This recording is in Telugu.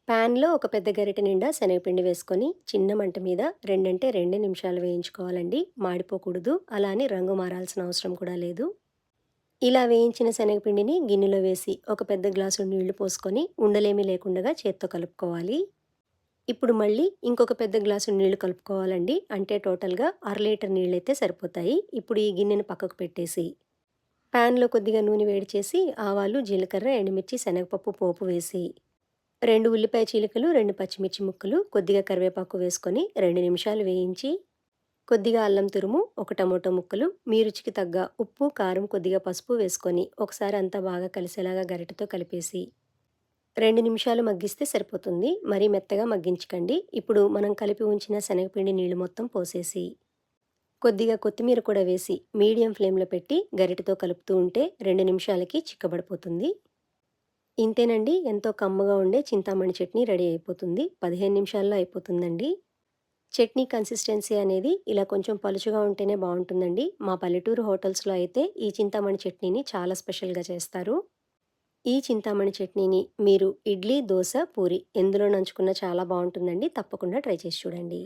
ప్యాన్‌లో ఒక పెద్ద గరిటె నిండా శనగపిండి వేసుకొని చిన్న మంట మీద 2 నిమిషాలు వేయించుకోవాలండి. మాడిపోకూడదు. అలా అని రంగు మారాల్సిన అవసరం కూడా లేదు. ఇలా వేయించిన శనగపిండిని గిన్నెలో వేసి ఒక పెద్ద గ్లాసు నీళ్లు పోసుకొని ఉండలేమీ లేకుండగా చేత్తో కలుపుకోవాలి. ఇప్పుడు మళ్ళీ ఇంకొక పెద్ద గ్లాసు నీళ్లు కలుపుకోవాలండి. అంటే టోటల్‌గా అర లీటర్ నీళ్ళైతే సరిపోతాయి. ఇప్పుడు ఈ గిన్నెని పక్కకు పెట్టేసి ప్యాన్‌లో కొద్దిగా నూనె వేడి చేసి ఆవాలు, జీలకర్ర, ఎండుమిర్చి, శనగపప్పు పోపు వేసి 2 ఉల్లిపాయ చీలికలు, 2 పచ్చిమిర్చి ముక్కలు, కొద్దిగా కరివేపాకు వేసుకొని 2 నిమిషాలు వేయించి, కొద్దిగా అల్లం తురుము, ఒక టమోటా ముక్కలు, మీ రుచికి తగ్గ ఉప్పు, కారం, కొద్దిగా పసుపు వేసుకొని ఒకసారి అంతా బాగా కలిసేలాగా గరిటెతో కలిపేసి 2 నిమిషాలు మగ్గిస్తే సరిపోతుంది. మరీ మెత్తగా మగ్గించకండి. ఇప్పుడు మనం కలిపి ఉంచిన శనగపిండి నీళ్లు మొత్తం పోసేసి, కొద్దిగా కొత్తిమీర కూడా వేసి మీడియం ఫ్లేమ్‌లో పెట్టి గరిటెతో కలుపుతూ ఉంటే 2 నిమిషాలకి చిక్కబడిపోతుంది. ఇంతేనండి, ఎంతో కమ్మగా ఉండే చింతామణి చట్నీ రెడీ అయిపోతుంది. 15 నిమిషాల్లో అయిపోతుందండి. చట్నీ కన్సిస్టెన్సీ అనేది ఇలా కొంచెం పలుచగా ఉంటేనే బావుంటుందండి. మా పల్లెటూరు హోటల్స్‌లో అయితే ఈ చింతామణి చట్నీని చాలా స్పెషల్‌గా చేస్తారు. ఈ చింతామణి చట్నీని మీరు ఇడ్లీ, దోస, పూరి ఎందులో నంచుకున్నా చాలా బావుంటుందండి. తప్పకుండా ట్రై చేసి చూడండి.